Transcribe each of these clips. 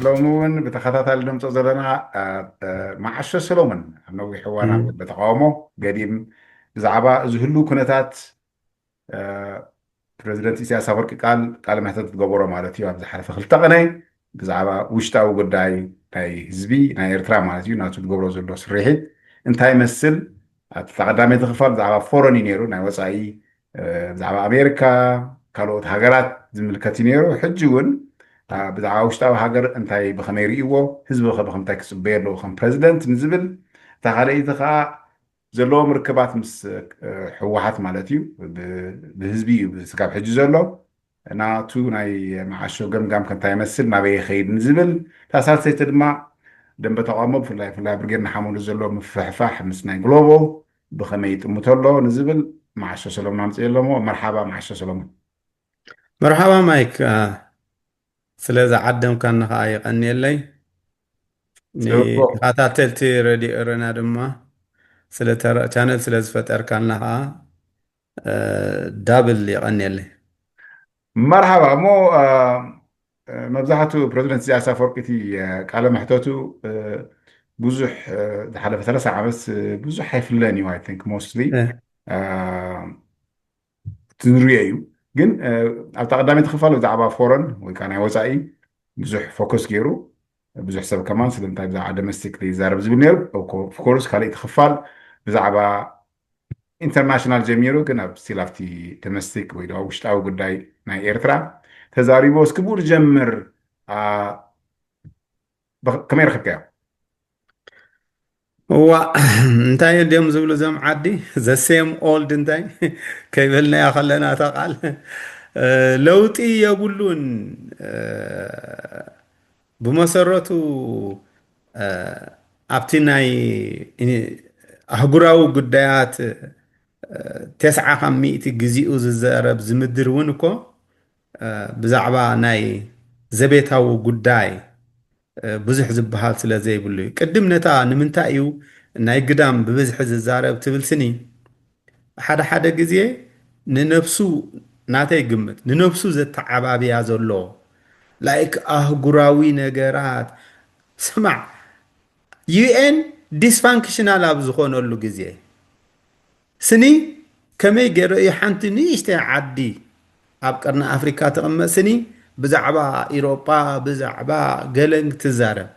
لومون بتخطط لهم تزلنا مع عشر سلومن نوي حوانا بتقاومه قديم زعبا زهلو كنتات بريزيدنت إسياس أفوركي قال محتاج تقبره مالتي وابز حرف خلطقني زعبا وشتاو قداي ناي هزبي ناي إرترا مالتي ناتو تقبره زلو سريحي انتهي مسل تقدامي تخفال زعبا فورني نيرو ناي وصاي زعبا أمريكا كالوت هاجرات زملكتي نيرو حجون بزعبا وشتاو هاجر انتهي بخمي ريوو هزبو بخمتاك سبيرلو خم بريزيدنت نزبل تخالي تخا زلو مركبات مس حوحات مالتيو بهزبي بسكاب حج زلو ناتو ناي معاشو قام كنتا يمثل ما بي خيد نزبل تاسال سيتدما دم بتقامو في الله برجرنا حمول زلو مفحفاح مسناي جلوبو بخميت متولو نزبل معاشو سلام نامسي لهم مرحبا معاشو سلام مرحبا مايك سلازا عدم كان نخايق أني اللي ني سلام تلتي ردي أرنا دما سلتر channel سلاز فتر كان لها دابل يغني اللي مرحبا مو مبزحته بريزيدنت سياسة فرقتي قال محتوته بزح حلفة 3 ساعة بس بزح حيفلاني I think mostly تنريو جن أعتقد دامي تخفى له دعوة فورن وكان يوزعي بزح فوكس جيرو بزح سبب كمان سلم تايب زعبة domestically زارب زبنير أو of course خلي تخفى بزعبة international جميرو كنا بستيلافتي domestic ويدا وشتاو قداي ناي إيرترا تزاريبو سكبور جمر كمير خبكاو هو انتاي اليوم زبلو زم عدي the same old انتاي كيبلنا يا خلنا تقال لوطي يقولون بمسرته ኣብቲ ናይ ኣህጉራዊ ጉዳያት 90 ግዜኡ ዝዛረብ ዝምድር እውን እኮ ብዛዕባ ናይ ዘቤታዊ ጉዳይ ብዙሕ ዝበሃል ስለ ዘይብሉ እዩ ቅድም ነታ ንምንታይ እዩ ናይ ግዳም ብብዝሒ ዝዛረብ ትብል ስኒ ሓደ ሓደ ግዜ ንነፍሱ ናተይ ግምት ንነፍሱ ዘተዓባብያ ዘሎ ላይክ ኣህጉራዊ ነገራት ስማዕ ዩኤን ዲስፋንክሽናል ኣብ ዝኾነሉ ግዜ ስኒ ከመይ ገይሩ እዩ ሓንቲ ንእሽተይ ዓዲ ኣብ ቀርኒ ኣፍሪካ ትቕመጥ ስኒ ብዛዕባ ኢሮጳ ብዛዕባ ገለን ትዛረብ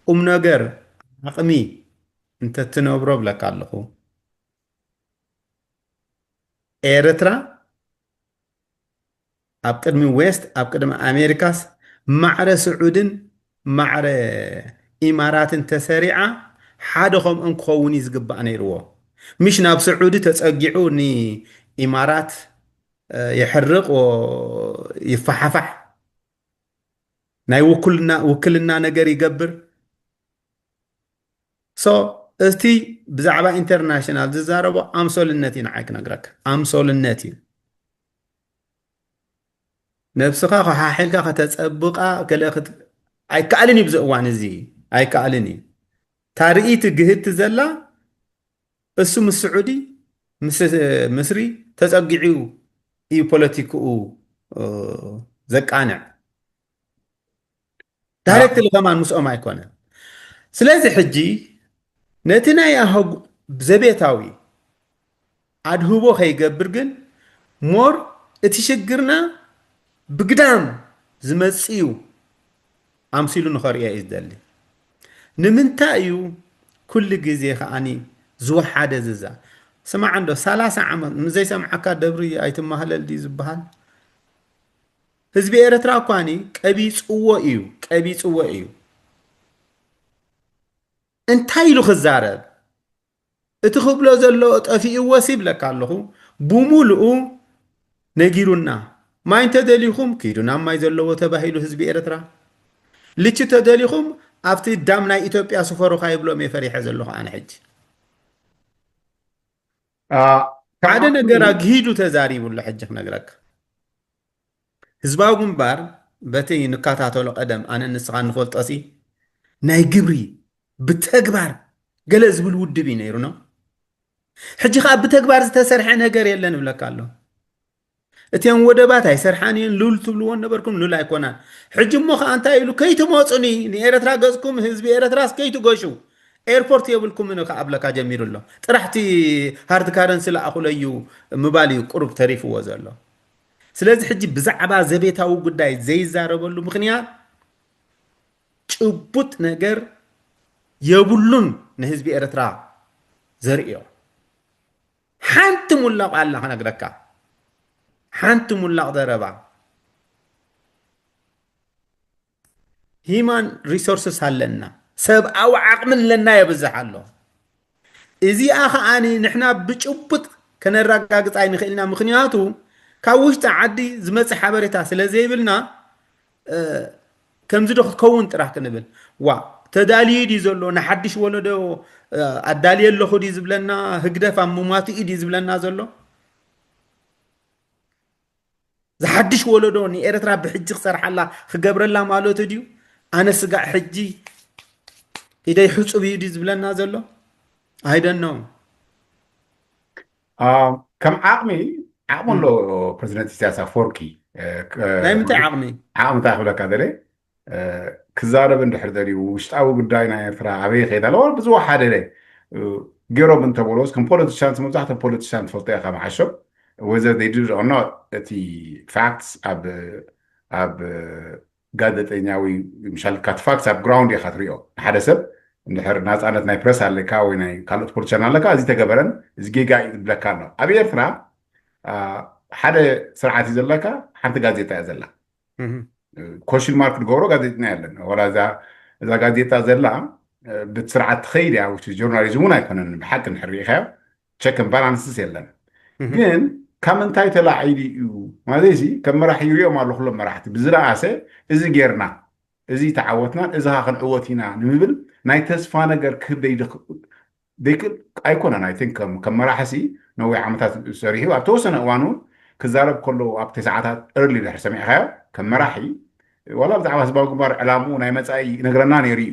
ቁም ነገር ዓቕሚ እንተትነብሮ ብለካ ኣለኹ ኤርትራ ኣብ ቅድሚ ዌስት ኣብ ቅድሚ ኣሜሪካስ ማዕረ ስዑድን ማዕረ ኢማራትን ተሰሪዓ ሓደ ከምኦም ክኸውን እዩ ዝግባእ ነይርዎ ምሽ ናብ ስዑዲ ተፀጊዑ ንኢማራት ይሕርቕ ይፈሓፋሕ ናይ ውክልና ነገር ይገብር ሶ እቲ ብዛዕባ ኢንተርናሽናል ዝዛረቦ ኣምሶልነት እዩ ንዓይ ክነግረካ ኣምሶልነት እዩ ነብስኻ ከሓሒልካ ከተፀብቃ ገለ ኣይከኣልን እዩ ብዚ እዋን እዚ ኣይከኣልን እዩ ታርኢቲ ግህቲ ዘላ እሱ ምስ ስዑዲ ምስ ምስሪ ተፀጊዑ እዩ ፖለቲክኡ ዘቃንዕ ዳይሬክትሊ ከማን ምስኦም ኣይኮነን ስለዚ ሕጂ ነቲ ናይ ዘቤታዊ ኣድህቦ ከይገብር ግን ሞር እቲ ሽግርና ብግዳም ዝመፅ እዩ ኣምሲሉ ንኸሪኦ እዩ ዝደሊ ንምንታይ እዩ ኩሉ ግዜ ከዓኒ ዝወሓደ ዝዛ ስማዕ እንዶ 30 ዓመት ንዘይሰምዓካ ደብሪ ኣይትማህለል ድዩ ዝበሃል ህዝቢ ኤርትራ እኳኒ ቀቢፅዎ እዩ እንታይ ኢሉ ክዛረብ እቲ ክብሎ ዘለዎ ጠፊእዎሲ ይብለካ ኣለኹ ብሙሉኡ ነጊሩና ማይ እንተደሊኹም ከይዱ ናብ ማይ ዘለዎ ተባሂሉ ህዝቢ ኤርትራ ልቺ ተደሊኹም ኣብቲ ዳም ናይ ኢትዮጵያ ስፈሩካ ይብሎም የፈሪሐ ዘለኹ ኣነ ሕጂ ሓደ ነገር ኣግሂዱ ተዛሪቡሉ ሕጂ ክነግረካ ህዝባዊ ግንባር በቲ ንከታተሎ ቀደም ኣነ ንስኻ ንፈልጦሲ ናይ ግብሪ ብተግባር ገለ ዝብል ውድብ እዩ ነይሩ ኖ ሕጂ ከዓ ብተግባር ዝተሰርሐ ነገር የለን ይብለካ ኣሎ እቲን ወደባት ኣይሰርሓንየን ሉል ትብልዎን ነበርኩም ሉል ኣይኮናን ሕጂ እሞ ከዓ እንታይ ኢሉ ከይትመፁኒ ንኤርትራ ገጽኩም ህዝቢ ኤርትራስ ከይትገሹ ኤርፖርት የብልኩም ከኣብለካ ጀሚሩ ኣሎ ጥራሕቲ ሃርድ ካረንሲ ለኣኹለዩ ምባል እዩ ቁሩብ ተሪፍዎ ዘሎ ስለዚ ሕጂ ብዛዕባ ዘቤታዊ ጉዳይ ዘይዛረበሉ ምክንያት ጭቡጥ ነገር የብሉን ንህዝቢ ኤርትራ ዘርእዮ ሓንቲ ሙላቕ ኣላ ከነግረካ ሓንቲ ሙላቕ ዘረባ ሂማን ሪሶርስስ ኣለና ሰብኣዊ ዓቕምን ለና የብዝሕ ኣሎ እዚኣ ከዓኒ ንሕና ብጭቡጥ ከነረጋግፅ ኣይንኽእልና ምክንያቱ ካብ ውሽጢ ዓዲ ዝመፅእ ሓበሬታ ስለ ዘይብልና ከምዚ ዶ ክትከውን ጥራሕ ክንብል ዋ ተዳልዩ ዲ ዘሎ ንሓድሽ ወለዶ ኣዳልየ ኣለኹ ዲ ዝብለና ህግደፍ ኣብ ምሟትኡ ዲ ዝብለና ዘሎ ዝሓድሽ ወለዶ ንኤርትራ ብሕጂ ክሰርሓላ ክገብረላ ማለት ድዩ ኣነ ስጋዕ ሕጂ ኢደይ ሕፁብ እዩ ዲ ዝብለና ዘሎ ኣይደኖ ከም ዓቕሚ ኣሎ ፕረዚደንት ኢሳያስ ኣፈወርቂ ናይ ምንታይ ዓቕሚ እንታይ ክብለካ ደለ ክዛረብ እንድሕር ደልዩ ውሽጣዊ ጉዳይ ናይ ኤርትራ ኣበይ ከይድ ኣለዎ ብዝወሓደ ገይሮም እንተበሎስ ከም ፖለቲሻንስ መብዛሕትኦም ፖለቲሻን ትፈልጦ ኢኻ መሓሾም whether they did it or not እቲ ፋክትስ ኣብ ጋዜጠኛዊ ምሻልካት ፋክትስ ኣብ ግራውንድ ኢኻ ትሪኦ ሓደ ሰብ እንድሕር ናፃነት ናይ ፕረስ ኣለካ ወይ ናይ ካልኦት ፖለቲሻን ኣለካ እዚ ተገበረን እዚ ጌጋ እዩ ዝብለካ ኣሎ ኣብ ኤርትራ ሓደ ስርዓት እዩ ዘለካ ሓንቲ ጋዜጣ እያ ዘላ ኮሽን ማርክ ዝገብሮ ጋዜጠኛ የለን ወላ እዛ ጋዜጣ ዘላ ብስርዓት ትኸይድ እያ ውሽጢ ጆርናሊዝም እውን ኣይኮነን ብሓቂ ንሕሪኢኻዮ ቸክን ባላንስስ የለን ግን ካብ ምንታይ ተላዒሉ እዩ ማለት እዚ ከም መራሒ ይሪኦም ኣሎ ኩሎም መራሕቲ ብዝለኣሰ እዚ ጌርና እዚ ተዓወትና እዚ ካ ክንዕወት ኢና ንምብል ናይ ተስፋ ነገር ክህብ ደይክእል ኣይኮነን ኣይ ቲንክ ከም መራሕሲ ነዊሕ ዓመታት ሰሪሑ ኣብ ተወሰነ እዋን እውን ክዛረብ ከሎ ኣብ ተሰዓታት እርሊ ድሕር ሰሚዕኻዮ ከም መራሒ ዋላ ብዛዕባ ህዝባዊ ግንባር ዕላምኡ ናይ መፃኢ ነግረና ነይሩ እዩ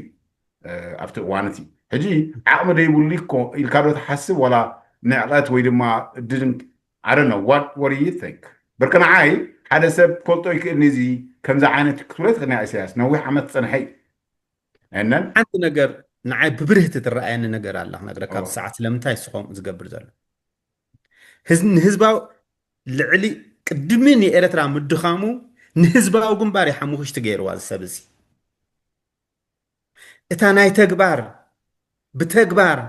ኣብቲ እዋን እቲ ሕጂ ዓቕሚ ደይብሉ ኢልካ ዶ ትሓስብ ዋላ ንዕቐት ወይ ድማ didn't I don't know what do you think ብርክን ዓይ ሓደ ሰብ ክፈልጦ ይክእል ንዚ ከምዚ ዓይነት ክትብሎ ትኽእልና ኢሳያስ ነዊሕ ዓመት ፀንሐ እነን ሓንቲ ነገር ንዓይ ብብርህቲ ትረኣየኒ ነገር ኣላ ክነግረካ ብሰዓት ስለምንታይ ስኾም ዝገብር ዘሎ ንህዝባዊ ልዕሊ ቅድሚ ንኤርትራ ምድኻሙ ንህዝባዊ ግንባር ሓሙኽሽቲ ገይርዋ ዝሰብ እዚ እታ ናይ ተግባር ብተግባር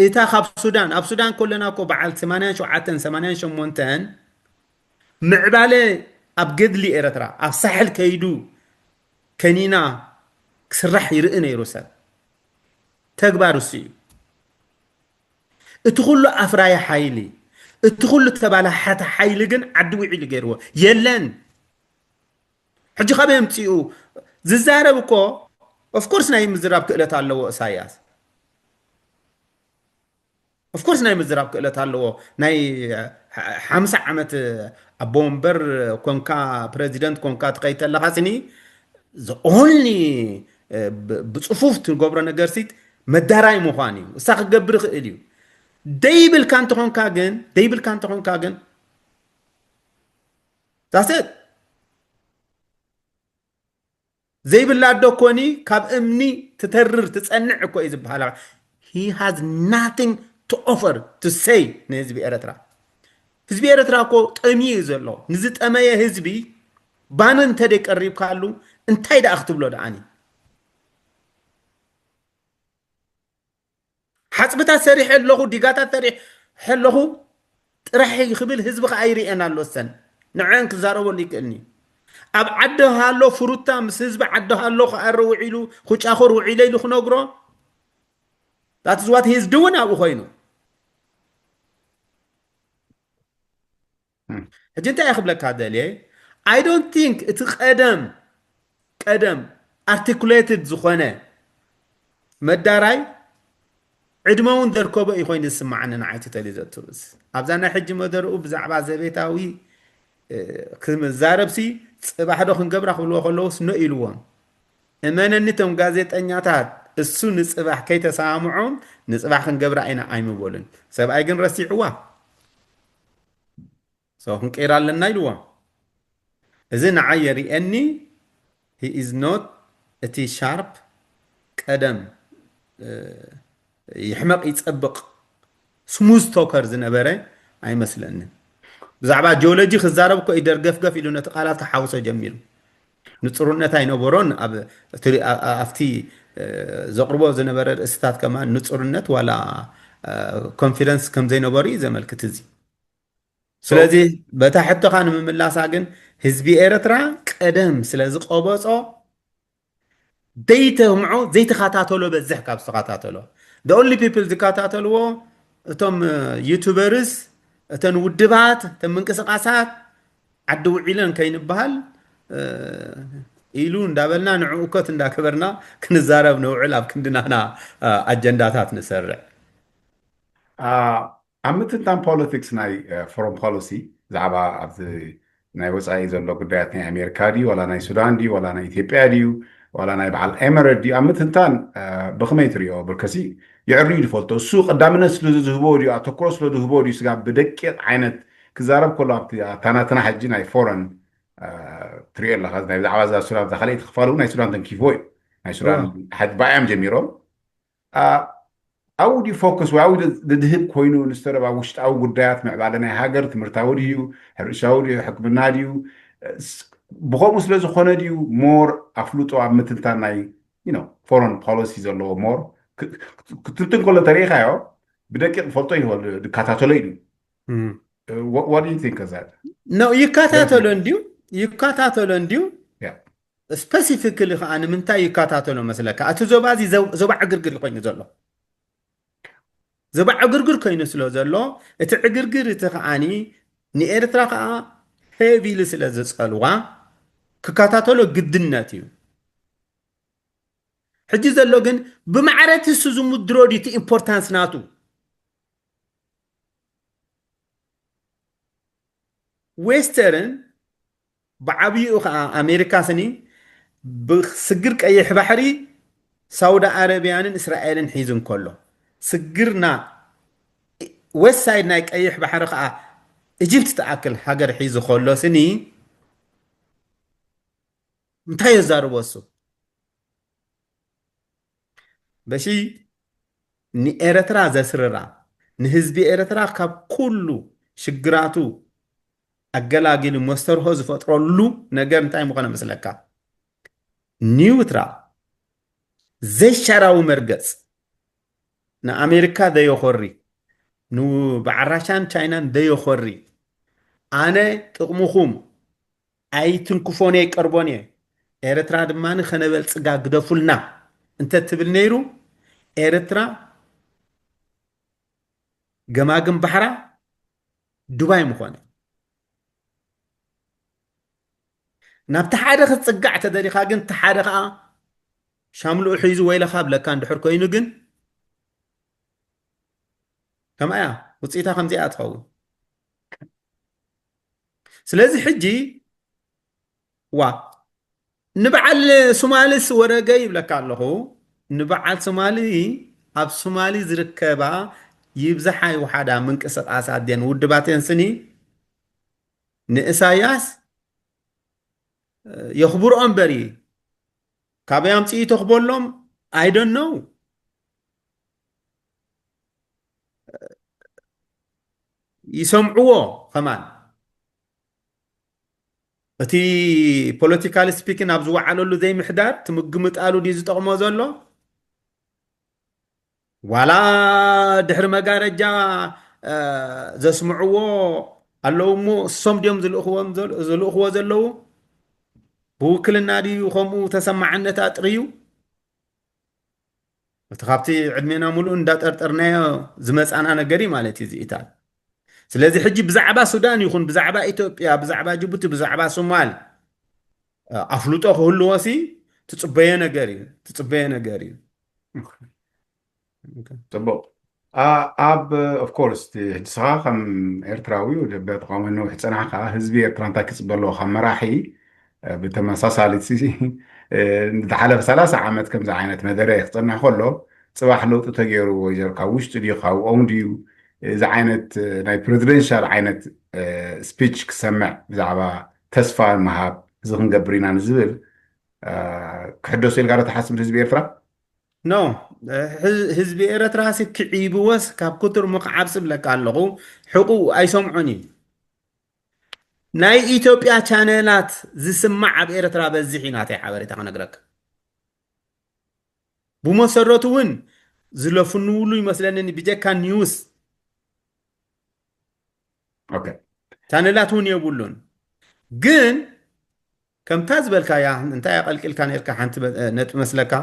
እታ ካብ ሱዳን ኣብ ሱዳን ኮለና ኮ በዓል 87 88 ምዕባለ ኣብ ገድሊ ኤርትራ ኣብ ሳሕል ከይዱ ከኒና ክስራሕ ይርኢ ነይሩ ሰብ ተግባር እሱ እዩ እቲ ኩሉ ኣፍራይ ሓይሊ እቲ ኩሉ ተባላሓተ ሓይሊ ግን ዓዲ ውዒሉ ገይርዎ የለን ሕጂ ከመይ ምፅኡ ዝዛረብ እኮ ኦፍኮርስ ናይ ምዝራብ ክእለት ኣለዎ ኢሳያስ ኦፍኮርስ ናይ ምዝራብ ክእለት ኣለዎ ናይ 50 ዓመት ኣቦ ወንበር ኮንካ ፕሬዚደንት ኮንካ ትኸይተለካ ስኒ ኦንሊ ብፅፉፍ ትገብሮ ነገር ሲት መዳራይ ምዃን እዩ እሳ ክገብር ክእል እዩ ደይብልካ እንተኾንካ ግን ዛሰት ዘይብላ ዶ ኮኒ ካብ እምኒ ትተርር ትፀንዕ እኮ እዩ ዝበሃል he has nothing to offer to say ንህዝቢ ኤርትራ ህዝቢ ኤርትራ እኮ ጠምዩ እዩ ዘሎ ንዝጠመየ ህዝቢ ባነ እንተደይ ቀሪብካሉ እንታይ ደኣ ክትብሎ ደኣኒ ሓፅብታት ሰሪሕ ኣለኹ ዲጋታት ሰሪሕ ኣለኹ ጥራሕ ክብል ህዝቢ ከዓ ይርአን ኣሎ ሰን ንዕን ክዛረበሉ ይክእልኒ ኣብ ዓዲ ሃሎ ፍሩታ ምስ ህዝቢ ዓዲ ሃሎ ክኣረ ውዒሉ ክጫኹር ውዒለ ኢሉ ክነግሮ that is what he is doing ኣብኡ ኮይኑ ሕጂ እንታይ ይኽብለካ ደልየ I don't think እቲ ቀደም articulated ዝኾነ መዳራይ ዕድመውን ዘርከቦ እዩ ኮይኑ ዝስማዓኒ ንዓይቲ ተሊዘቱ ኣብዛ ናይ ሕጂ መደርኡ ብዛዕባ ዘቤታዊ ክዛረብሲ ፅባሕ ዶ ክንገብራ ክብልዎ ከለዉ ስኖ ኢልዎም እመነኒ ቶም ጋዜጠኛታት እሱ ንፅባሕ ከይተሰማምዖም ንፅባሕ ክንገብራ ኢና ኣይምበሉን ሰብኣይ ግን ረሲዕዋ ሰው ክንቀይራ ኣለና ኢልዎም እዚ ንዓይ የርእየኒ ሂ ኢዝ ኖት እቲ ሻርፕ ቀደም ይሕመቕ ይፀብቕ ስሙዝ ቶከር ዝነበረ ኣይመስለንን ብዛዕባ ጂኦሎጂ ክዛረብ እኮ ይደርገፍገፍ ኢሉ ነቲ ቃላት ክሓውሶ ጀሚሩ ንፅሩነት ኣይነበሮን ኣብቲ ዘቕርቦ ዝነበረ ርእስታት ከማ ንፅሩነት ዋላ ኮንፊደንስ ከም ዘይነበሩ እዩ ዘመልክት እዚ ስለዚ በታ ሕቶኻ ንምምላሳ ግን ህዝቢ ኤርትራ ቀደም ስለ ዝቆበፆ ዘይተምዖ ዘይተኸታተሎ በዝሕ ካብ ዝተኸታተሎ the only people ዝከታተልዎ እቶም ዩቱበርስ እተን ውድባት እተን ምንቅስቃሳት ዓዲ ውዒለን ከይንበሃል ኢሉ እንዳበልና ንዕኡኮት እንዳከበርና ክንዛረብ ንውዕል ኣብ ክንድናና ኣጀንዳታት ንሰርዕ ኣብ ምትንታን ፖለቲክስ ናይ ፎረን ፖሊሲ ብዛዕባ ኣብዚ ናይ ወፃኢ ዘሎ ጉዳያት ናይ ኣሜሪካ ድዩ ዋላ ናይ ሱዳን ድዩ ዋላ ናይ ኢትዮጵያ ድዩ ዋላ ናይ በዓል ኤመሬት ድዩ ኣብ ምትንታን ብኸመይ ትሪኦ ብርከሲ يعري الفولت السوق قدامنا سلو ذهبودي أتوقع سلو ذهبودي سجاب بدقيق عينت كزارب كله تنا حجينا فورن تريال لخذنا إذا عاوز السودان دخلت خفالو ناي سودان تنكيفوي ناي سودان حد بايم جميرو أو دي فوكس وأو دهب كوينو نسترب أو وشت أو قدرات مع بعدنا هاجر تمرتاوديو هرشاوديو حكم الناديو بقوم سلو زخونة ديو مور أفلوتو عمتنتان ناي foreign policies or law more كتبتن كل تاريخها يا بدك فلتوي هو الكاتاتولين what do you think of that no يكاتاتولون ديو specifically أنا من تاي يكاتاتولون مثلا كأتزوبازي زوبع عقرقر كوين زلوا زوبع عقرقر كوين سلو زلوا اتعقرقر تخاني نيرترا heavy لسلا زسقلوا ككاتاتولو قدناتيو حجي زلو ግን بمعرت السوزو مدرودي تي importance ناتو ويسترن بعبيو امريكا سني بسجر قيح بحري سعودي عربيان اسرائيلن حيزن كله سجرنا ويست سايد ناي قيح بحر ايجيبت تاكل حجر حيزو خلو سني متى يزاربوسو بشي ني إرترا زسررا نهزبي إرترا كاب كله شجراتو أجلاجيل مستر هوز فترلو نجار نتاعي مقنا مسلكا نيوترا زي شراو مرجس نا أمريكا ده يخوري نو بعرشان تشاينا ده يخوري أنا تقمخوم أي تنكفوني كربوني إرترا دمان خنبل تجا قدفلنا انت تبل نيرو إرترا جماجم بحرة دبي مخونة نبتحرق تصقع تدري خاجن تحرق شاملو حيزو ويلا خاب لكان دحر كوينو جن كم آية وتصيتها 5 أتخو سلازي حجي نبعل سوماليس ورقة يبلك الله نبعل سومالي أب سومالي زركبا يبزحي وحدا من قصة أساد دين ودباتين سني نإساياس يخبر أمبري كابيام تي تخبر لهم I don't know يسمعوه كمان أتي political speaking أبزوا على زي محدار تمجمت قالوا دي زتقموا زلوا ولا دحر مجارجة زسمعوه قالوا مو الصم ديوم زلوا زلوا بوكل النادي وخمو تسمع عنا تأطريو تخابتي عدمنا ملون دات أرترنا زمس أنا قري مالتي زي إيتال سلازي حجي بزعبا سودان يكون بزعبا إثيوبيا بزعبا جيبوتي بزعبا صومال أفلوتو كله واسي تتصبينا قري طب أب of course صراحة إرتراوي وجبت قام إنه حسنا هزبي إرتران تاكس بلو خمراحي بتمساسالي سيسي دحاله بثلاثة عامات كم زعينة مدري يخطرنا خلو صباح لو تتغيروا ويجرقا وش تديو خاو أون ديو زعينة ناي بريزيدنشال عينة سبيتش كسمع زعبا تسفى المهاب እዚ ክንገብር ኢና ንዝብል ክሕደሱ ኢልካ ዶ ተሓስብ ህዝቢ ኤርትራ? ኖ ህዝቢ ኤረትራ ሲ ክዒብዎስ ካብ ክትር ምክዓብ ስብለካ ኣለኹ ሕቁ ኣይሰምዖን እዩ ናይ ኢትዮጵያ ቻነላት ዝስማዕ ኣብ ኤረትራ በዚሕ እዩ ናተይ ሓበሬታ ክነግረካ ብመሰረቱ እውን ዝለፍንውሉ ይመስለኒ ብጀካ ኒውስ ኦኬ ቻነላት እውን የብሉን ግን ከምታ ዝበልካያ እንታይ ኣቐልቂልካ ነርካ ሓንቲ ነጥቢ መስለካ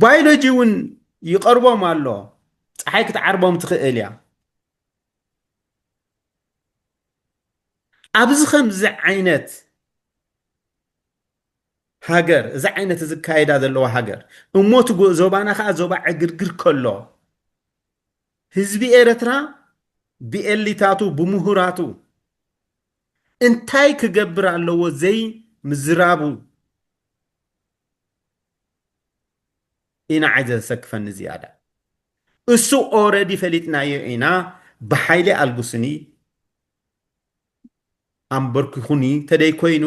ባዮሎጂ እውን ይቐርቦም ኣሎ ፀሓይ ክትዓርቦም ትኽእል እያ ኣብዚ ከምዚ ዓይነት ሃገር እዚ ዓይነት ዝካየዳ ዘለዋ ሃገር እሞት ዞባና ከዓ ዞባ ዕግርግር ከሎ ህዝቢ ኤረትራ ብኤሊታቱ ብምሁራቱ እንታይ ክገብር ኣለዎ ዘይ ምዝራቡ ኢና ዓይዘ ዘሰክፈኒ ዝያዳ እሱ ኦረዲ ፈሊጥናዮ ኢና ብሓይሊ ኣልጉስኒ ኣንበርኪኹኒ ተደይ ኮይኑ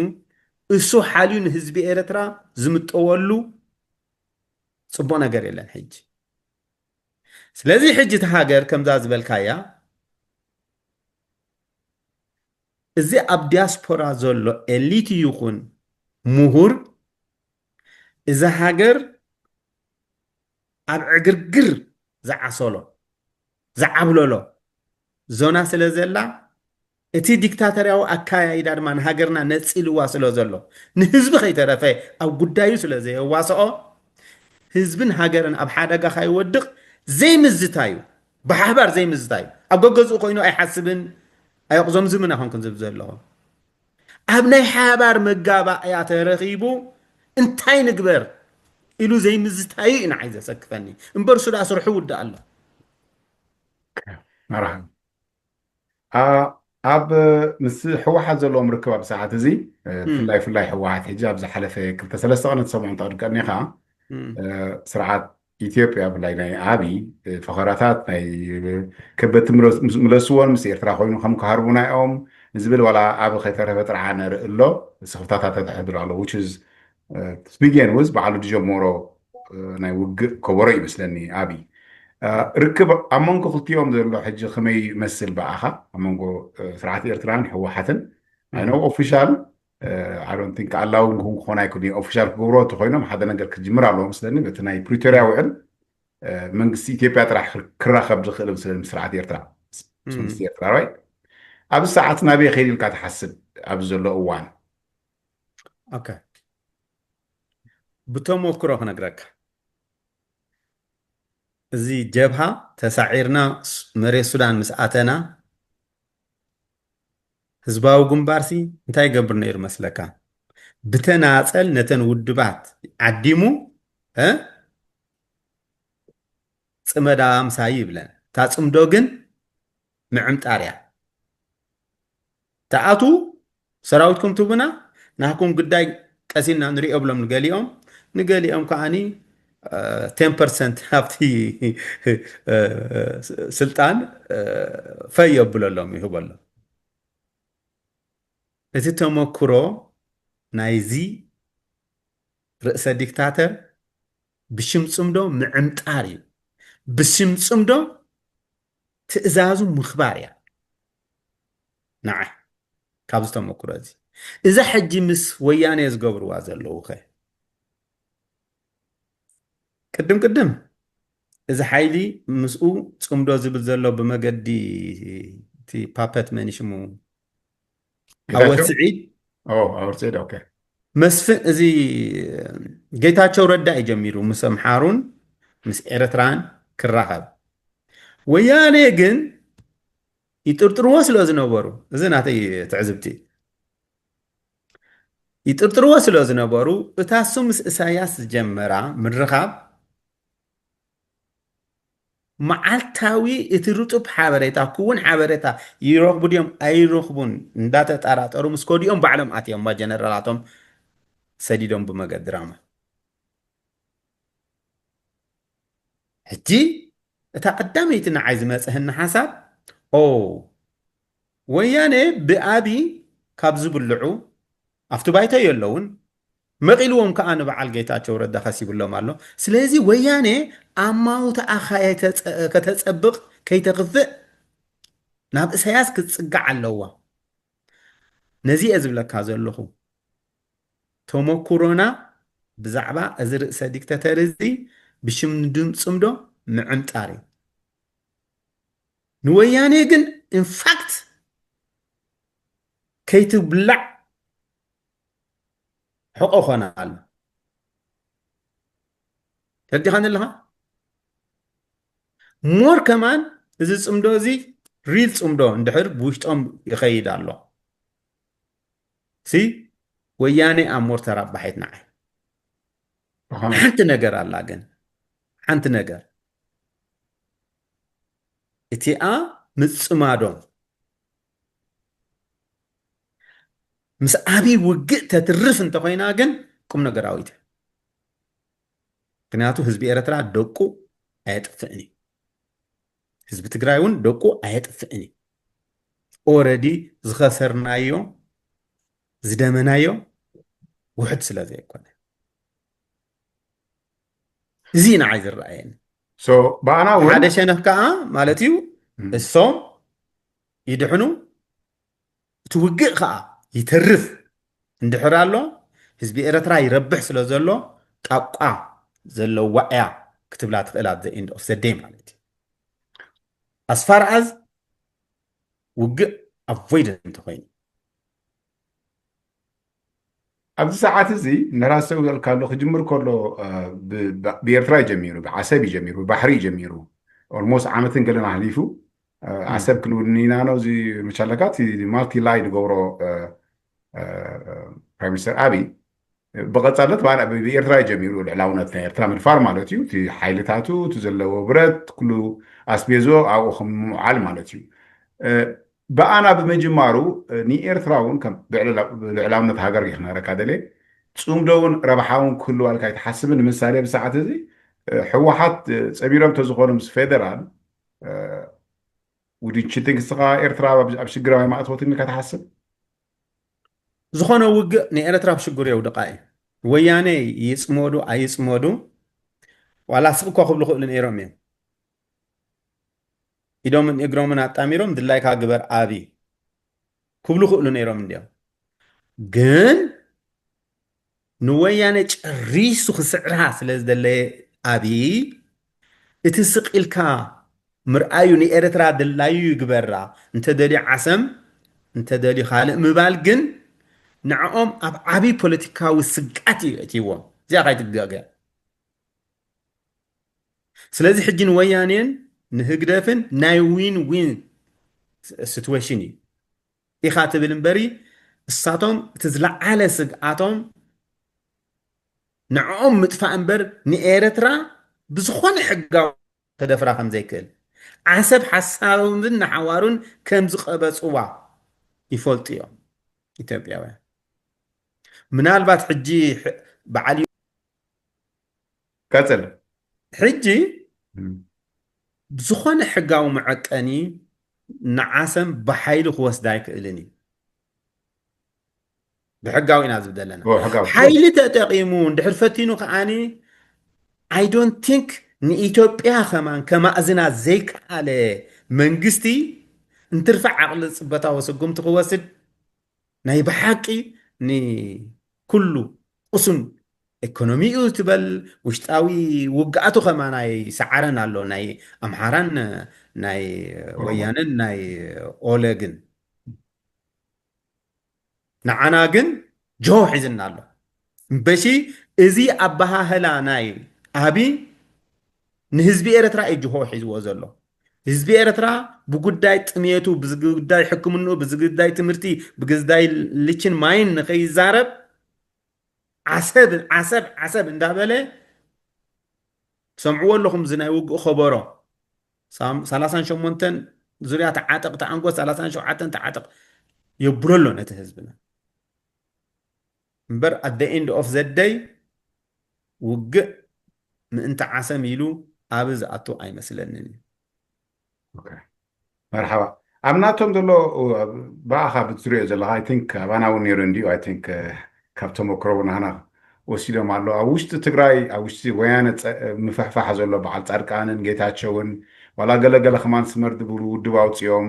እሱ ሓልዩ ንህዝቢ ኤረትራ ዝምጠወሉ ፅቡቅ ነገር የለን ሕጂ ስለዚ ሕጂ እቲ ሃገር ከምዛ ዝበልካያ እዚ ኣብ ዲያስፖራ ዘሎ ኤሊት ይኹን ምሁር እዚ ሃገር ኣብ ዕግርግር ዝዓሰሎ ዝዓብለሎ ዞና ስለ ዘላ እቲ ዲክታተርያዊ ኣካያይዳ ድማ ንሃገርና ነፂልዋ ስለ ዘሎ ንህዝቢ ከይተረፈ ኣብ ጉዳዩ ስለ ዘየዋስኦ ህዝብን ሃገርን ኣብ ሓደጋ ካይወድቕ ዘይምዝታዩ ብሓባር ዘይምዝታዩ ኣብ ገገዝኡ ኮይኑ ኣይሓስብን ኣይቕዞም ዝምና ኮንክን ዝብ ዘለኹ ኣብ ናይ ሓባር መጋባእያ ተረኺቡ እንታይ ንግበር ኢሉ ዘይምዝታዩ ኢና ዓይዘ ዘሰክፈኒ እምበር ሱዳ ስርሑ ውዳእ ኣሎ መራሕብ ኣብ ምስ ሕወሓት ዘለዎም ርክብ ኣብ ሰዓት እዚ ፍላይ ሕወሓት ሕጂ ኣብ ዝሓለፈ 2-3 ቀን ተሰምዑ እንተቅድቀኒ ከዓ ስርዓት ኢትዮጵያ ብላይ ናይ ዓብይ ፈኸራታት ናይ ከበድቲ ምለስዎን ምስ ኤርትራ ኮይኑ ከም ክሃርቡና እዮም ዝብል ዋላ ኣብ ከይተረፈ ጥርዓ ነርኢ ኣሎ ስኽፍታታት ተሕድሩ ኣሎ which is begin with ባዕሉ ድጀመሮ ናይ ውግእ ከበሮ ይመስለኒ ዓብይ ርክብ ኣብ መንጎ ክልቲኦም ዘሎ ሕጂ ከመይ ይመስል በኣኻ ኣብ መንጎ ስርዓት ኤርትራን ሕወሓትን ኣይኖ ኦፊሻል I don't think ኣላው ክኾን ኣይክእሉ ኦፊሻል ክገብሮ እንተኮይኖም ሓደ ነገር ክጅምር ኣለዎ መስለኒ በቲ ናይ ፕሪቶሪያ ውዕል መንግስቲ ኢትዮጵያ ጥራሕ ክራኸብ ዝኽእል ምስለን ስርዓት ኤርትራ መንግስቲ ኤርትራ ራይት ኣብዚ ሰዓት ናበይ ከይድ ኢልካ ትሓስብ ኣብ ዘሎ እዋን ኦኬ ብተመክሮ ክነግረካ እዚ ጀብሃ ተሳዒርና መሬት ሱዳን ምስ ኣተና ህዝባዊ ግንባርሲ እንታይ ገብር ነይሩ መስለካ ብተናፀል ነተን ውድባት ዓዲሙ ፅመዳ ምሳይ ይብለን እታ ፅምዶ ግን ምዕምጣር እያ ተኣቱ ሰራዊትኩም ትቡና ናኩም ጉዳይ ቀሲልና ንሪኦ ብሎም ንገሊኦም ከዓኒ 10% ሃብቲ ስልጣን ፈየብለሎም ይህበሎ እቲ ተመክሮ ናይዚ ርእሰ ዲክታተር ብሽምፅምዶ ምዕምጣር እዩ ብሽምፅምዶ ትእዛዙ ምኽባር እያ ንዓ ካብ ዝተመክሮ እዚ ሕጂ ምስ ወያነ ዝገብርዋ ዘለዉ ኸ ቅድም እዚ ሓይሊ ምስኡ ፅምዶ ዝብል ዘሎ ብመገዲ እቲ ፓፐት መን ሽሙ ኣወት ስዒድ ኦኬ መስፍን እዚ ጌታቸው ረዳ እዩ ጀሚሩ ምስ ኣምሓሩን ምስ ኤርትራን ክራኸብ ወያኔ ግን ይጥርጥርዎ ስለ ዝነበሩ እዚ ናተይ ትዕዝብቲ ይጥርጥርዎ ስለ ዝነበሩ እታ ሱ ምስ ኢሳያስ ዝጀመራ ምርኻብ መዓልታዊ እቲ ርጡብ ሓበሬታ ክውን ሓበሬታ ይረኽቡ ድዮም ኣይረኽቡን እንዳተጠራጠሩ ምስ ከዲኦም ባዕሎም ኣትዮም ጀነራላቶም ሰዲዶም ብመገድራማ ሕጂ እታ ቀዳመይቲ ንዓይ ዝመፅህኒ ሓሳብ ወያኔ ብኣብይ ካብ ዝብልዑ ኣብቲ ባይተ የለውን መቂልዎም ከዓ ንበዓል ጌታቸው ረዳ ከሲብሎም ኣሎ ስለዚ ወያኔ ኣማውቲ ኣኻየ ከተፀብቕ ከይተኽፍእ ናብ እሳያስ ክትፅጋዕ ኣለዋ ነዚአ ዝብለካ ዘለኹ ተመኩሮና ብዛዕባ እዚ ርእሰ ዲክተተር እዚ ብሽም ድምፅምዶ ምዕምጣር እዩ ንወያኔ ግን ኢንፋክት ከይትብላዕ ሕቆ ኾነ ኣሎ ተርዲኻን ኣለኻ ሞር ከማን እዚ ፅምዶ እዚ ሪል ፅምዶ እንድሕር ብውሽጦም ይኸይድ ኣሎ ሲ ወያኔ ኣብ ሞር ተራባሒት ንዓይ ሓንቲ ነገር ኣላ ግን ሓንቲ ነገር እቲኣ ምፅማዶም ምስ ዓብይ ውግእ ተትርፍ እንተኮይና ግን ቁም ነገራዊት ምክንያቱ ህዝቢ ኤርትራ ደቁ ኣየጥፍእኒ ህዝቢ ትግራይ እውን ደቁ ኣየጥፍእኒ ኦረዲ ዝኸሰርናዮ ዝደመናዮ ውሕድ ስለ ዘይኮነ እዚ ንዓይ ዝረኣየኒ ብኣና እውን ሓደ ሸነኽ ከዓ ማለት እዩ እሶም ይድሕኑ እቲ ውግእ ከዓ ይተርፍ እንድሕር ኣሎ ህዝቢ ኤርትራ ይረብሕ ስለ ዘሎ ጣቋ ዘለዋ እያ ክትብላ ትኽእል ኣት ዘ ኤንድ ኦፍ ዘ ዴይ ማለት እዩ ኣስፋር ውግእ ኣቮይድ እንተኮይኑ ኣብዚ ሰዓት እዚ ነራሰብ ዘልካሎ ክጅምር ከሎ ብኤርትራ ይጀሚሩ ብዓሰብ ይጀሚሩ ብባሕሪ ይጀሚሩ ኦልሞስት ዓመትን ገለና ሓሊፉ ዓሰብ ክንውንና ነው እዚ መቻለካት ማልቲ ላይ ዝገብሮ ፕራይም ሚኒስተር ኣብይ ብቐፃለት ብኤርትራ ይጀሚሩ ልዕላውነት ናይ ኤርትራ ምድፋር ማለት እዩ እቲ ሓይልታቱ እቲ ዘለዎ ብረት ኩሉ ኣስቤዞ ኣብኡ ከም ምውዓል ማለት እዩ በኣና ብምጅማሩ ንኤርትራ እውን ብልዕላውነት ሃገር ክነረካ ደለ ፅምዶውን ረብሓውን ክህልዋልካ ይትሓስብን ንምሳሌ ብሰዓት እዚ ሕወሓት ፀቢሮም ተዝኾኑ ምስ ፌደራል ውድንችትንክ ስኻ ኤርትራ ኣብ ሽግራዊ ማእትወት ኢልካ ትሓስብ ዝኾነ ውግእ ንኤርትራ ብሽጉር የውድቃ እዩ ወያነ ይፅመዱ ኣይፅመዱ ዋላ ስቕኳ ክብሉ ክእሉ ነይሮም እዮም ኢዶምን እግሮምን ኣጣሚሮም ድላይካ ግበር ኣብዪ ክብሉ ክእሉ ነይሮም እንዲኦም ግን ንወያነ ጨሪሱ ክስዕራ ስለ ዝደለየ ኣብዪ እቲ ስቂልካ ምርኣዩ ንኤርትራ ድላዩ ይግበራ እንተደልዩ ዓሰም እንተደልዩ ካልእ ምባል ግን ንዕኦም ኣብ ዓብይ ፖለቲካዊ ስጋት እዩ እትይዎም እዚኣ ካይትገገ ስለዚ ሕጂ ንወያኔን ንህግደፍን ናይ ዊን ዊን ሲትዌሽን እዩ ኢኻ ትብል እምበሪ እሳቶም እቲ ዝለዓለ ስግኣቶም ንዕኦም ምጥፋእ እምበር ንኤርትራ ብዝኾነ ሕጋዊ ተደፍራ ከም ዘይክእል ዓሰብ ሓሳቦምን ንሓዋሩን ከም ዝቐበፅዋ ይፈልጡ እዮም ኢትዮጵያውያን ምናልባት ሕጂ በዓል ቀፅል ሕጂ ብዝኾነ ሕጋዊ መዐቀኒ ንዓሰም ብሓይሊ ክወስዳ ኣይክእልን እዩ ብሕጋዊ ኢና ዝብል ዘለና ሓይሊ ተጠቂሙ እንድሕር ፈቲኑ ከዓኒ ኣይ ዶንት ቲንክ ንኢትዮጵያ ከማን ከማእዝና ዘይከኣለ መንግስቲ እንትርፋዕ ዓቕሊ ፅበታዊ ስጉምቲ ክወስድ ናይ ብሓቂ ንኩሉ ቁሱን ኢኮኖሚኡ ትበል ውሽጣዊ ውግኣቱ ከማ ናይ ሰዓረን ኣሎ ናይ ኣምሓራን ናይ ወያነን ናይ ኦለግን ንዓና ግን ጆ ሒዝና ኣሎ እምበሺ እዚ ኣባሃህላ ናይ ኣብይ ንህዝቢ ኤርትራ እዩ ጅሆ ሒዝዎ ዘሎ ህዝቢ ኤርትራ ብጉዳይ ጥሜቱ ብጉዳይ ሕክምንኡ ብጉዳይ ትምህርቲ ብጉዳይ ልችን ማይን ንኸይዛረብ ዓሰብ ዓሰብ ዓሰብ እንዳበለ ሰምዕዎ ኣለኹም እዚ ናይ ውግእ ኸበሮ 38 ዙርያ ተዓጠቕ ተኣንጎ 37 ተዓጠቕ የብሎ ኣሎ ነቲ ህዝብና እምበር at the end of the day ውግእ ምእንቲ ዓሰም ኢሉ ኣብ ዝኣቱ ኣይመስለንን እዩ መርሓባ ኣብ ናቶም ዘሎ ብኣኻ ብትሪኦ ዘለካ ኣይ ቲንክ ኣባና እውን ነይሩ እንዲዩ ኣይ ቲንክ ካብ ተመክሮ ናህና ወሲዶም ኣሎ ኣብ ውሽጢ ትግራይ ኣብ ውሽጢ ወያነ ምፍሕፋሕ ዘሎ በዓል ጻድቃንን ጌታቸውን ዋላ ገለገለ ከማን ስመር ዝብሉ ውድብ ኣውፅኦም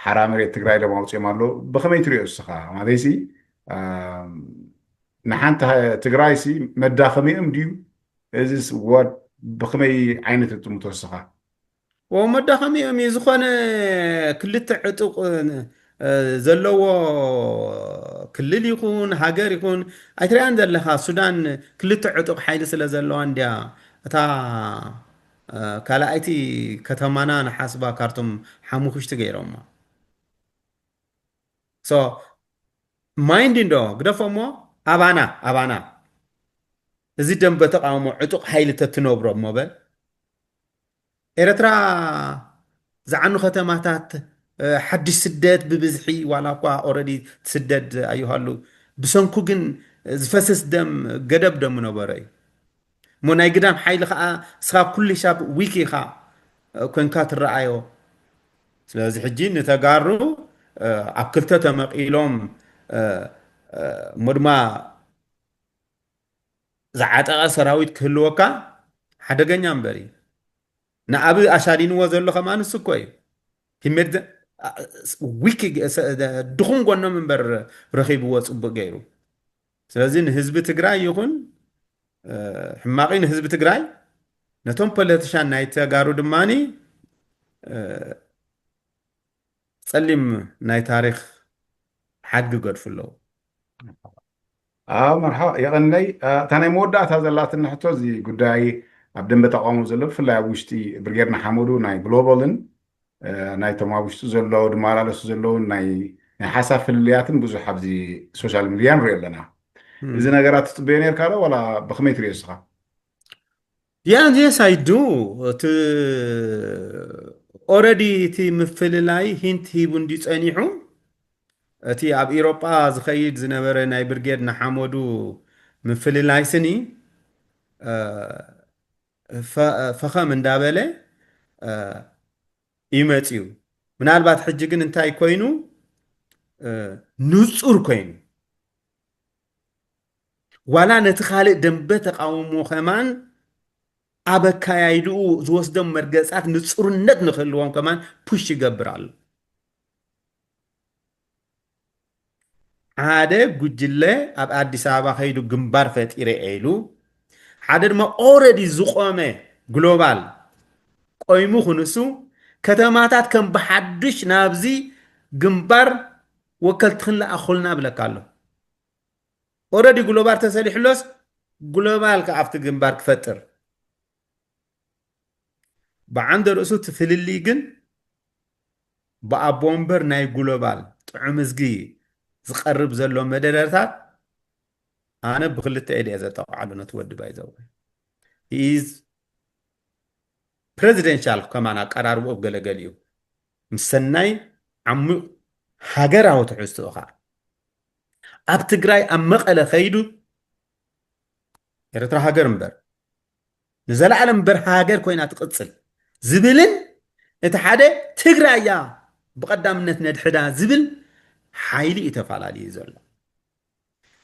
ሓራ መሬት ትግራይ ሎም ኣውፅኦም ኣሎ ብኸመይ ትሪኦ እስኻ ማለይሲ ንሓንቲ ትግራይ ሲ መዳኸሚኦም ድዩ እዚ ብኸመይ ዓይነት እጥምቶ እስኻ ወመዳኸሚኦም እዩ ዝኾነ ክልተ ዕጡቕ ዘለዎ ክልል ይኹን ሃገር ይኹን ኣይትሪኣን ዘለኻ ሱዳን ክልተ ዕጡቕ ሓይሊ ስለ ዘለዋ እንድያ እታ ካልኣይቲ ከተማና ንሓስባ ካርቶም ሓሙኽሽቲ ገይሮማ ሶ ማይንድ እንዶ ግደፎ እሞ ኣባና ኣባና እዚ ደንበ ተቃውሞ ዕጡቕ ሓይሊ ተትነብሮ እሞበል ኤርትራ ዝዓኑ ከተማታት ሓድሽ ስደት ብብዝሒ ዋላ እኳ ኦልሬዲ ትስደድ ኣይሃሉ ብሰንኩ ግን ዝፈስስ ደም ገደብ ደም ነበረ እዩ እሞ ናይ ግዳም ሓይሊ ከዓ እስኻ ኩሉ ሻብ ዊክ ኢኻ ኮንካ ትረኣዮ ስለዚ ሕጂ ንተጋሩ ኣብ ክልተ ተመቂሎም እሞ ድማ ዝዓጠቐ ሰራዊት ክህልወካ ሓደገኛ እምበር እዩ ንኣብ ኣሻዲንዎ ዘሎ ከማን ንሱ እኮ እዩ ሂሜድ ዊክ ድኹም ጎኖም እምበር ረኺብዎ ፅቡቅ ገይሩ ስለዚ ንህዝቢ ትግራይ ይኹን ሕማቂ ንህዝቢ ትግራይ ነቶም ፖለቲሻን ናይ ተጋሩ ድማኒ ፀሊም ናይ ታሪክ ሓጊ ገድፉ ኣለዉ መርሓባ የቐነይ እታ ናይ መወዳእታ ዘላትን ሕቶ እዚ ጉዳይ ኣብ ደንበ ተቃውሞ ዘሎ ብፍላይ ኣብ ውሽጢ ብርጌድና ሓመዱ ናይ ግሎባልን ናይቶም ኣብ ውሽጢ ዘለዎ ድመላለሱ ዘለውን ናይ ሓሳብ ፍልልያትን ብዙሕ ኣብዚ ሶሻል ሚድያ ንሪኦ ኣለና እዚ ነገራት ትፅበዮ ነርካ ዶ ዋላ ብኸመይ ትሪኦ እስኻ yes I do እቲ ኦልሬዲ እቲ ምፍልላይ ሂንት ሂቡ እንዲ ፀኒሑ እቲ ኣብ ኤሮጳ ዝኸይድ ዝነበረ ናይ ብርጌድ ንሓመዱ ምፍልላይ ስኒ ፈኸም እንዳበለ ይመፅዩ ምናልባት ሕጂ ግን እንታይ ኮይኑ ንፁር ኮይኑ ዋላ ነቲ ካልእ ደንበ ተቃውሞ ከማን ኣብ ኣካያይድኡ ዝወስዶም መርገፃት ንፁርነት ንክህልዎም ከማን ፑሽ ይገብር ኣሎ ሓደ ጉጅለ ኣብ ኣዲስ ኣበባ ከይዱ ግንባር ፈጢረ ኢሉ ሓደ ድማ ኦልሬዲ ዝቆመ ግሎባል ቆይሙ ክንሱ ከተማታት ከም ብሓድሽ ናብዚ ግንባር ወከልቲ ክንለኣኹልና ብለካ ኣሎ ኦልሬዲ ግሎባል ተሰሊሕሎስ ግሎባል ከኣፍቲ ግንባር ክፈጥር ብዓንደ ርእሱ ትፍልሊ ግን ብኣቦምበር ናይ ግሎባል ጥዑም ህዝጊ ዝቐርብ ዘሎ መደረታት ኣነ ብክልተ ኤድየ ዘጠቃዓሉ ነቲ ወዲ ባይዘው ኢዝ ፕሬዚደንሻል ከማን ኣቀራርብኦ ገለገል እዩ ምስ ሰናይ ዓሚቕ ሃገራዊ ትሕዝትኡ ከዓ ኣብ ትግራይ ኣብ መቐለ ከይዱ ኤርትራ ሃገር እምበር ንዘለዓለም እምበር ሃገር ኮይና ትቕፅል ዝብልን እቲ ሓደ ትግራይ እያ ብቐዳምነት ነድሕዳ ዝብል ሓይሊ እዩ ተፈላለዩ ዘሎ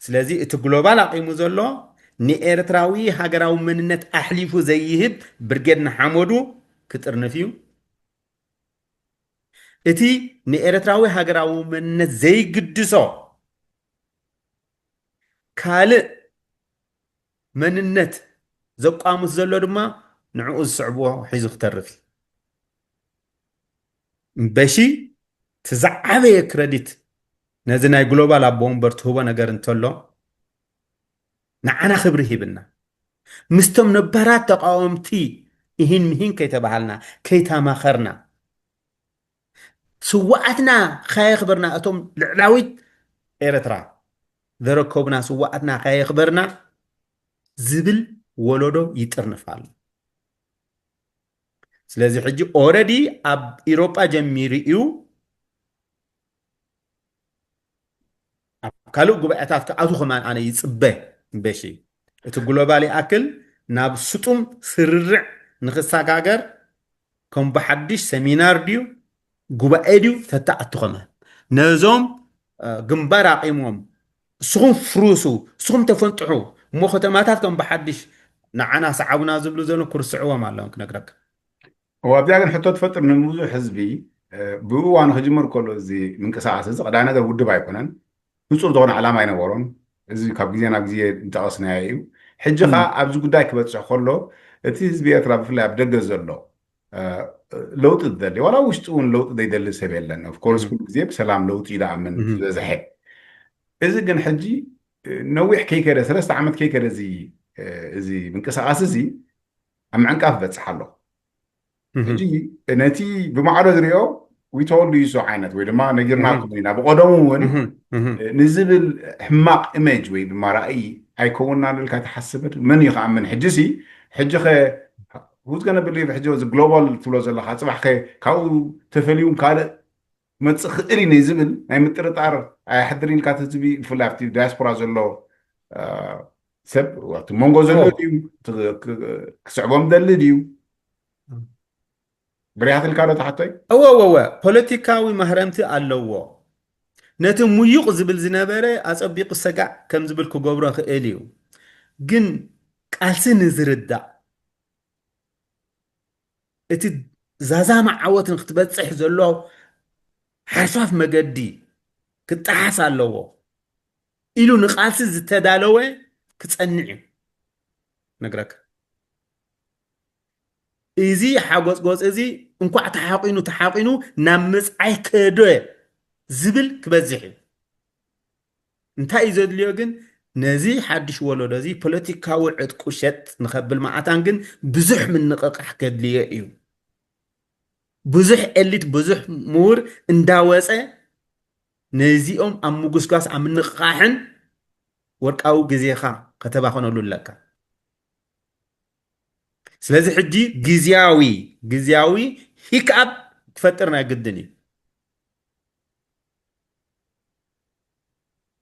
ስለዚ እቲ ግሎባል ኣቂሙ ዘሎ ንኤርትራዊ ሃገራዊ መንነት ኣሕሊፉ ዘይህብ ብርጌድ ንሓመዱ ክጥርንፍ እዩ እቲ ንኤርትራዊ ሃገራዊ መንነት ዘይግድሶ ካልእ መንነት ዘቋሙስ ዘሎ ድማ ንዕኡ ዝስዕብዎ ሒዙ ክተርፍ እምበሺ ትዝዓበየ ክረዲት ነዚ ናይ ግሎባል ኣቦ ወንበር ትህቦ ነገር እንተሎ ንዓና ክብሪ ሂብና ምስቶም ነባራት ተቃወምቲ ይህን ምሂን ከይተባሃልና ከይተማኸርና ስዋዓትና ከየኽበርና እቶም ልዕላዊት ኤርትራ ዘረከቡና ስዋዓትና ከየኽበርና ዝብል ወለዶ ይጥርንፋሉ ስለዚ ሕጂ ኦልሬዲ ኣብ ኤሮጳ ጀሚሩ እዩ ኣብ ካልእ ጉባኤታት ከኣቱ ከማን ኣነ ይፅበ እምበሺ እቲ ግሎባል ይኣክል ናብ ስጡም ስርርዕ ንክሰጋገር ከም ብሓድሽ ሰሚናር ድዩ ጉባኤ ድዩ ተተኣትኸመ ነዞም ግንባር ኣቂሞም እስኹም ፍሩሱ እስኹም ተፈንጥሑ እሞ ከተማታት ከም ብሓድሽ ንዓና ሰዓቡና ዝብሉ ዘሎ ኩርስዕዎም ኣለዎም ክነግረካ وابدا كان حطوت فتره من الموضوع حزبي بوان خجمر كله زي من كساعه زي قد انا ود بايكونن نصور دون علامه ينورون زي كاب غزي انا غزي انتقصنا يايو حجه ابز غداي كبصح كله اتي حزبي اترا فلا بدغ زلو لوط الدلي ولا وشتون لوط ديدل سبيلن اوف كورس كل غزي بسلام لوط يدعمن زحي اذا كان حجي نوح كيكره 3 عامات كيكره زي من كساعه زي ام عنقاف بصحله اجي نتي بمعرض ريو ويتولد يسو عينت وي دما نجرنا كلنا بقدمو ون نزبل حماق ايمج وي دما راي ايكوننا لك تحسبت من يخ من حجسي حجخ who's gonna believe حجو ز global تلوز الله صباح خي كاو تفليوم كاله متصخري نزبل اي مترطار اي حدرين كاتزبي فلافتي دياسبورا زلو سب وقت مونغو زلو ديو كسعبهم دل ديو بريحة الكارو تحتي أو بوليتيكاوي مهرمتي ألوو نتو ميوق زبل زنابري أصبيق السقع كم زبل كوغورا خيليو جن قالسي نزردا اتي زازاما عوتن ختبصح زلو حرفاف مقدي كتحاس ألوو إلو نقالسي زتدالوه كتصنعي نقرأك إزي حاجوز جوز إزي إنكو تحاقينو نامس أي كدوه زبل كبزحي انتا إزود ليوغن نزي حدش ولو نزي بوليتيكاو عدكو شت نخبل معاتانغن بزح من نقاق حكاد ليه إيو بزح إليت بزح مور انداوسة نزي أم مغسكاس أم نقاحن ورقاو جزيخا كتباخون أولو لك سلازي حجي جزياوي هيك أب تفترنا قدني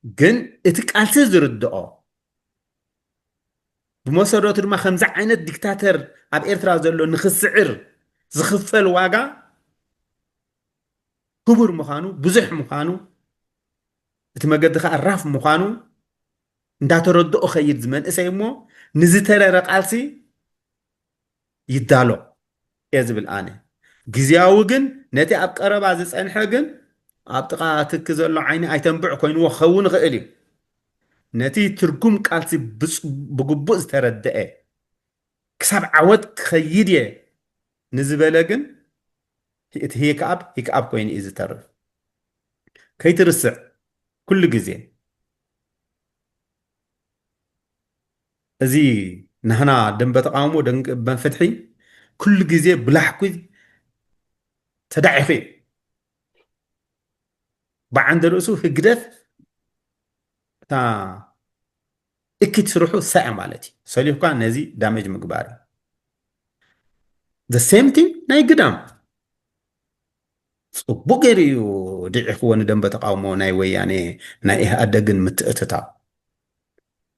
جن اتقالسي زردو بمسرات ما خمسة عينت ديكتاتر اب إرترا زلو نخسعر زخفل واقع كبر مخانو بزح مخانو اتمقدخا الراف مخانو اندا تردو خيد زمن اسيمو نزتر رقالسي يدالو يزبل آني جزياو جن نتي اب قربا زصنح جن اب طقا تكزلو عيني ايتنبع كوينو خون غئلي نتي ترجم قالسي بغبو زتردئ كسب عود خيديه نزبلغن هيك اب كوين از ترف كيترسع كل جزء ازي نحنا دم بتقامو دم بنفتحي كل جزء بلحكي تدعفي بعند رؤسو هجدف تا اكيد تروحو ساعة مالتي سوليو كان نزي دامج مقباري the same thing ناي قدام صبو غيريو دعفو ندم بتقامو ناي وياني ناي هادقن متأتتا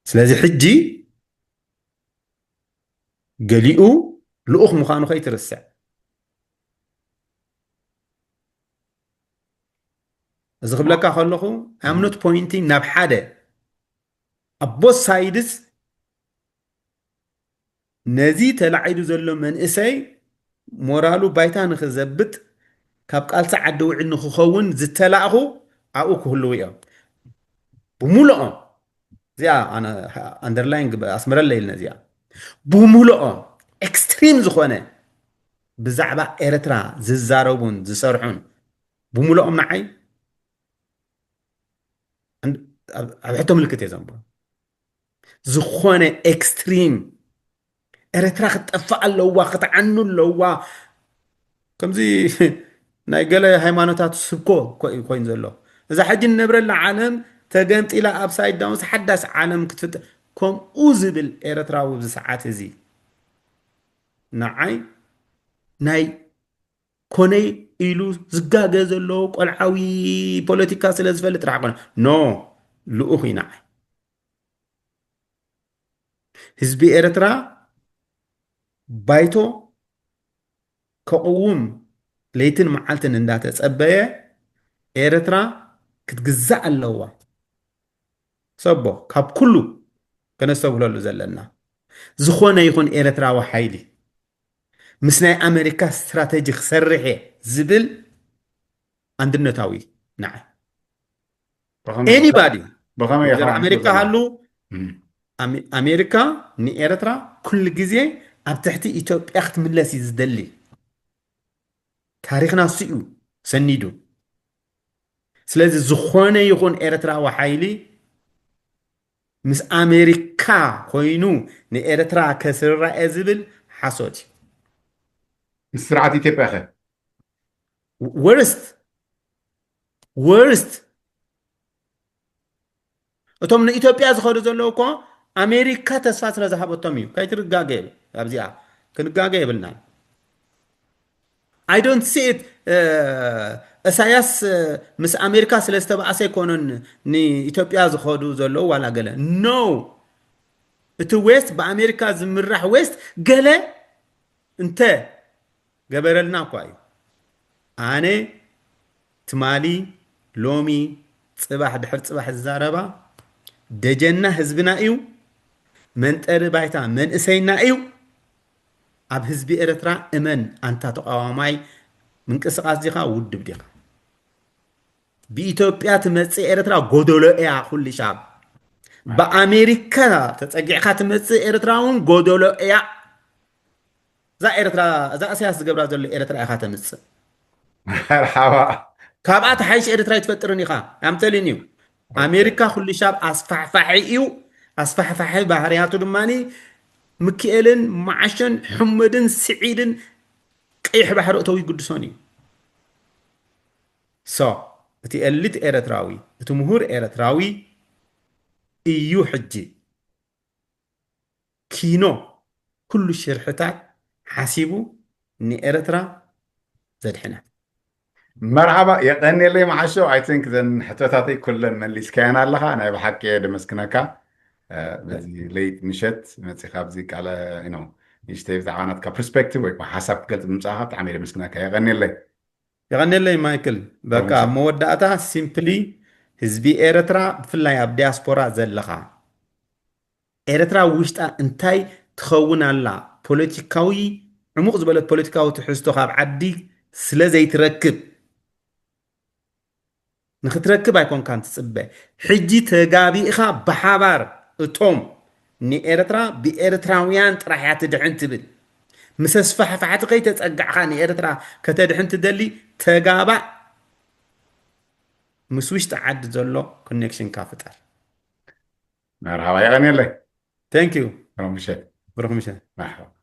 سلازي حجي قليقو لأخ مخانو خي ترسع إذا قبلك أخلقو I'm not pointing ناب حدا أبو سايدس نزي تلعيدو زلو من إساي مورالو بايتان خزبت كاب قالت عدو عنو خخون زتلاقو أوكو هلو يا بمولو زيا أنا أندرلاين أسمر الليل نزيا بمولو اكستريم زخونه بزعبا إرترا ززاروبون زسرحون بمولو معي حتى ملكت يزنبو زخونه اكستريم إرترا خطفع اللوا خطعنو اللوا كمزي ناي قال هيمانوتات سبكو كوين زلو إذا حد النبر العالم تقنت إلى أبسايد داونس حدث عالم كتفت كم أوزبل إرترا وبساعات زي نعي ناي كوني إلو زقاقة زلو قلعوي بوليتيكا سلازفلت راح نو لؤخي نعي حزبي إرترا بايتو كقوم ليتن معلتن اندات تصبيه ኤርትራ ክትግዛእ ኣለዋ ሰቦ ካብ ኩሉ ከነስተብህለሉ ዘለና ዝኾነ ይኹን ኤርትራዊ ሓይሊ ምስ ናይ ኣሜሪካ ስትራቴጂ ክሰርሕ እየ ዝብል አንድነታዊ ንዓይ ኤኒባዲ ወይዘሮ ኣሜሪካ ሃሉ ኣሜሪካ ንኤርትራ ኩሉ ግዜ ኣብ ትሕቲ ኢትዮጵያ ክትምለስ እዩ ዝደሊ ታሪክና እሱ ሰኒዱ ስለዚ ዝኾነ ይኹን ኤርትራዊ ሓይሊ ምስ ኣሜሪካ ኮይኑ ንኤርትራ ከስርራኤ ዝብል ሓሶት እዩ ምስ ስርዓት ኢትዮጵያ ኸ ወርስት እቶም ንኢትዮጵያ ዝኸዱ ዘለዉ እኮ ኣሜሪካ ተስፋ ስለ ዝሃበቶም እዩ ከይትርጋገ የብል ኣብዚኣ ክንጋገ የብልና I don't see it ኢሳያስ ምስ ኣሜሪካ ስለ ዝተባእሰ ይኮነን ንኢትዮጵያ ዝኸዱ ዘለዉ ዋላ ገለ ኖ እቲ ዌስት ብኣሜሪካ ዝምራሕ ዌስት ገለ እንተ ገበረልና እኳ እዩ ኣነ ትማሊ ሎሚ ፅባሕ ድሕሪ ፅባሕ ዝዛረባ ደጀና ህዝብና እዩ መንጠሪ ባይታ መንእሰይና እዩ ኣብ ህዝቢ ኤርትራ እመን ኣንታ ተቃዋማይ ምንቅስቃስ ዲኻ ውድብ ዲኻ ብኢትዮጵያ ትመፅእ ኤርትራ ጎደሎ እያ ኩሉ ሻብ ብኣሜሪካ ተፀጊዕካ ትመፅእ ኤርትራ እውን ጎደሎ እያ እዛ ኤርትራ እዛ ኢሳያስ ዝገብራ ዘሎ ኤርትራ ኢኻ ተምፅእ መርሓባ ካብኣ ተሓይሽ ኤርትራ ይትፈጥርን ኢኻ ኣምተልን እዩ ኣሜሪካ ኩሉ ሻብ ኣስፋሕፋሒ እዩ ኣስፋሕፋሒ ባህርያቱ ድማኒ ምክኤልን ማዓሸን ሕመድን ስዒድን ቀይሕ ባሕሪ እተው ይግድሶን እዩ ሶ እቲ ኤሊት ኤርትራዊ እቲ ምሁር ኤርትራዊ እዩ ሕጂ ኪኖ ኩሉ ሽርሕታት ሓሲቡ ንኤርትራ ዘድሕነ መርሓባ የቀኒለይ ማዓሾ ኣይ ቲንክ ዘን ሕቶታተይ ኩለን መሊስካየን ኣለኻ ናይ ብሓቂ ደመስክነካ በዚ ለይት ምሸት መፂኻ ብዚ ቃለ ነው ንእሽተይ ብዛዕባ ናትካ ፐርስፔክቲቭ ወይ ሓሳብ ክገልፅ ምምፃእኻ ብጣዕሚ እየ ደመስክነካ የቀኒለይ ማይክል በቃ መወዳእታ ሲምፕሊ ህዝቢ ኤርትራ ብፍላይ ኣብ ዲያስፖራ ዘለኻ ኤርትራ ውሽጣ እንታይ ትኸውን ኣላ ፖለቲካዊ ዕሙቕ ዝበለት ፖለቲካዊ ትሕዝቶ ካብ ዓዲ ስለ ዘይትረክብ ንኽትረክብ ኣይኮንካን ትፅበ ሕጂ ተጋቢእኻ ብሓባር እቶም ንኤርትራ ብኤርትራውያን ጥራሕ እያ ትድሕን ትብል ምስ ኣስፋሕፋሕቲ ከይተፀጋዕካ ንኤርትራ ከተድሕን ትደሊ ተጋባእ ምስ ውሽጢ ዓዲ ዘሎ ኮኔክሽንካ ፍጠር መርሓባ የቀኒለይ ቴንክ ዩ ብሩክ ምሸት ብሩክ ምሸት መርሓባ